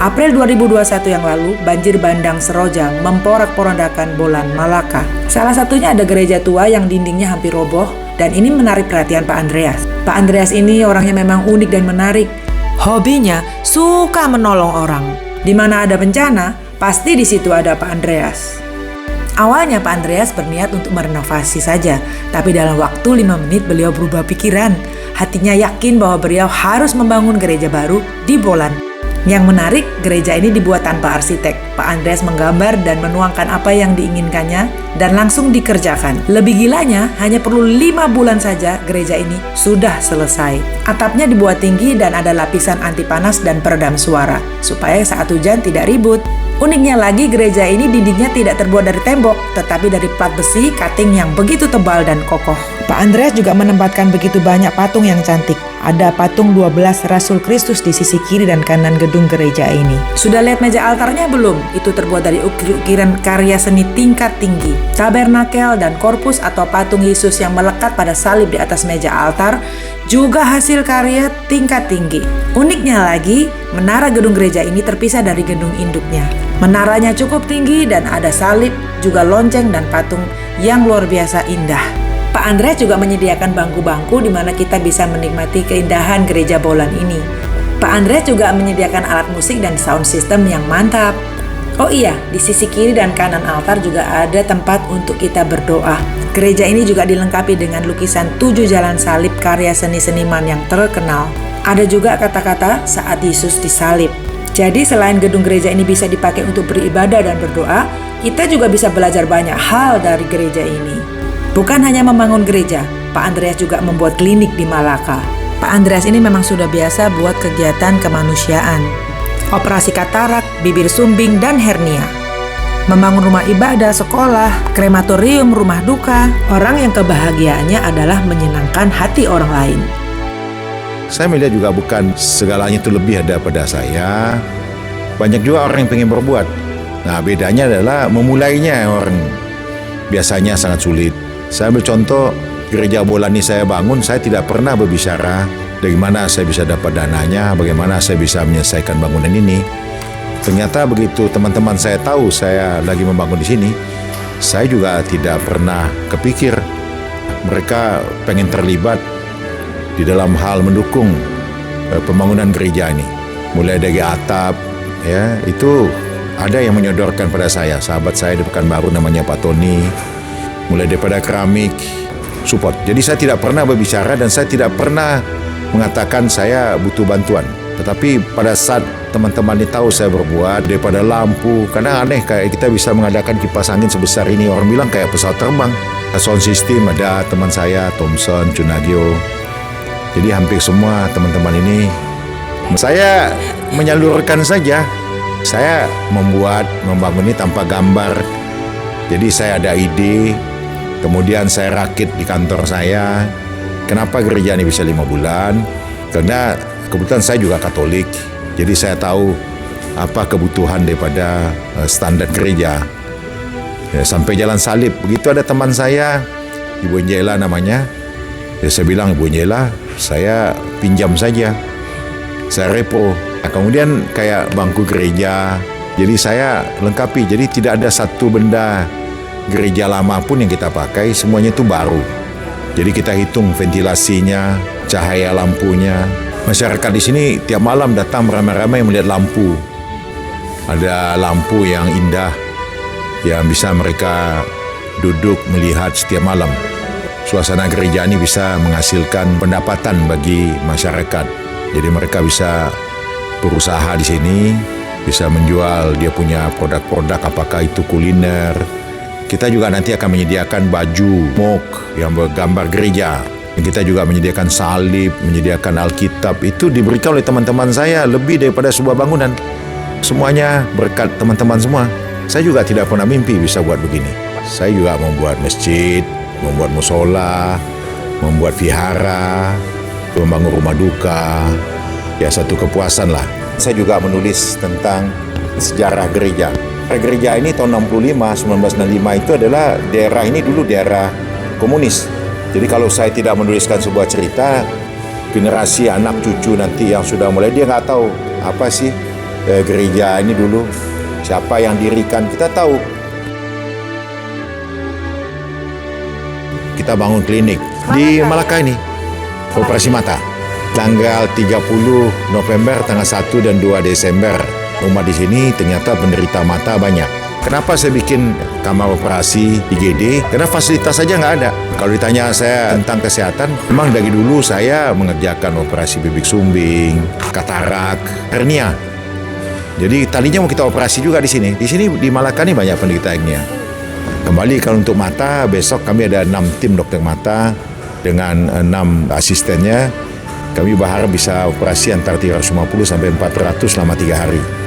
April 2021 yang lalu, banjir bandang Serojang memporak-porandakan Bolan, Malaka. Salah satunya ada gereja tua yang dindingnya hampir roboh, dan ini menarik perhatian Pak Andreas. Pak Andreas ini orangnya memang unik dan menarik. Hobinya suka menolong orang. Di mana ada bencana, pasti di situ ada Pak Andreas. Awalnya Pak Andreas berniat untuk merenovasi saja, tapi dalam waktu 5 menit beliau berubah pikiran. Hatinya yakin bahwa beliau harus membangun gereja baru di Bolan. Yang menarik, gereja ini dibuat tanpa arsitek. Pak Andreas menggambar dan menuangkan apa yang diinginkannya dan langsung dikerjakan. Lebih gilanya, hanya perlu 5 bulan saja gereja ini sudah selesai. Atapnya dibuat tinggi dan ada lapisan anti panas dan peredam suara, supaya saat hujan tidak ribut. Uniknya lagi, gereja ini dindingnya tidak terbuat dari tembok, tetapi dari plat besi cutting yang begitu tebal dan kokoh. Pak Andreas juga menempatkan begitu banyak patung yang cantik. Ada patung 12 Rasul Kristus di sisi kiri dan kanan gedung gereja ini. Sudah lihat meja altarnya belum? Itu terbuat dari ukir-ukiran karya seni tingkat tinggi. Tabernakel dan korpus atau patung Yesus yang melekat pada salib di atas meja altar juga hasil karya tingkat tinggi. Uniknya lagi, menara gedung gereja ini terpisah dari gedung induknya. Menaranya cukup tinggi dan ada salib, juga lonceng dan patung yang luar biasa indah. Pak Andreas juga menyediakan bangku-bangku di mana kita bisa menikmati keindahan gereja Bolan ini. Pak Andreas juga menyediakan alat musik dan sound system yang mantap. Oh iya, di sisi kiri dan kanan altar juga ada tempat untuk kita berdoa. Gereja ini juga dilengkapi dengan lukisan 7 jalan salib karya seni-seniman yang terkenal. Ada juga kata-kata saat Yesus disalib. Jadi selain gedung gereja ini bisa dipakai untuk beribadah dan berdoa, kita juga bisa belajar banyak hal dari gereja ini. Bukan hanya membangun gereja, Pak Andreas juga membuat klinik di Malaka. Pak Andreas ini memang sudah biasa buat kegiatan kemanusiaan. Operasi katarak, bibir sumbing, dan hernia. Membangun rumah ibadah, sekolah, krematorium, rumah duka. Orang yang kebahagiaannya adalah menyenangkan hati orang lain. Saya melihat juga bukan segalanya itu lebih daripada saya. Banyak juga orang yang pengen berbuat. Nah, bedanya adalah memulainya orang biasanya sangat sulit. Saya ambil contoh, gereja Bolan ini saya bangun, saya tidak pernah berbicara dari mana saya bisa dapat dananya, bagaimana saya bisa menyelesaikan bangunan ini. Ternyata begitu teman-teman saya tahu saya lagi membangun di sini, saya juga tidak pernah kepikir mereka pengen terlibat di dalam hal mendukung pembangunan gereja ini. Mulai dari atap, ya itu ada yang menyodorkan pada saya, sahabat saya di Pekanbaru namanya Pak Tony. Mulai daripada keramik, support. Jadi saya tidak pernah berbicara dan saya tidak pernah mengatakan saya butuh bantuan. Tetapi pada saat teman-teman ini tahu saya berbuat, daripada lampu, karena aneh kayak kita bisa mengadakan kipas angin sebesar ini, orang bilang kayak pesawat terbang. Sound system ada teman saya, Thompson, Cunagio. Jadi hampir semua teman-teman ini, saya menyalurkan saja. Saya membangun ini tanpa gambar. Jadi saya ada ide, kemudian saya rakit di kantor saya. Kenapa gereja ini bisa 5 bulan? Karena kebetulan saya juga Katolik. Jadi saya tahu apa kebutuhan daripada standar gereja. Ya, sampai jalan salib. Begitu ada teman saya, Ibu Angela namanya. Ya, saya bilang, Ibu Angela, saya pinjam saja. Saya repo. Nah, kemudian kayak bangku gereja. Jadi saya lengkapi. Jadi tidak ada satu benda gereja lama pun yang kita pakai, semuanya itu baru. Jadi kita hitung ventilasinya, cahaya lampunya. Masyarakat di sini tiap malam datang ramai-ramai melihat lampu. Ada lampu yang indah yang bisa mereka duduk melihat setiap malam. Suasana gereja ini bisa menghasilkan pendapatan bagi masyarakat. Jadi mereka bisa berusaha di sini, bisa menjual dia punya produk-produk, apakah itu kuliner. Kita juga nanti akan menyediakan baju mok yang bergambar gereja. Kita juga menyediakan salib, menyediakan Alkitab. Itu diberikan oleh teman-teman saya lebih daripada sebuah bangunan. Semuanya berkat teman-teman semua. Saya juga tidak pernah mimpi bisa buat begini. Saya juga membuat masjid, membuat musola, membuat vihara, membangun rumah duka. Ya, satu kepuasan lah. Saya juga menulis tentang sejarah gereja. Gereja ini tahun 1965 itu adalah daerah ini dulu daerah komunis. Jadi kalau saya tidak menuliskan sebuah cerita, generasi anak cucu nanti yang sudah mulai, dia nggak tahu apa sih gereja ini dulu, siapa yang dirikan, kita tahu. Kita bangun klinik di Malaka ini, operasi mata. Tanggal 30 November, tanggal 1 dan 2 Desember. Umat di sini ternyata penderita mata banyak. Kenapa saya bikin kamar operasi IGD? Karena fasilitas saja nggak ada. Kalau ditanya saya tentang kesehatan, memang dari dulu saya mengerjakan operasi bibik sumbing, katarak, hernia. Jadi tadinya mau kita operasi juga di sini. Di sini di Malaka ini banyak penderitaannya. Kembali kalau untuk mata, besok kami ada 6 tim dokter mata dengan 6 asistennya. Kami berharap bisa operasi antara 350 sampai 400 selama 3 hari.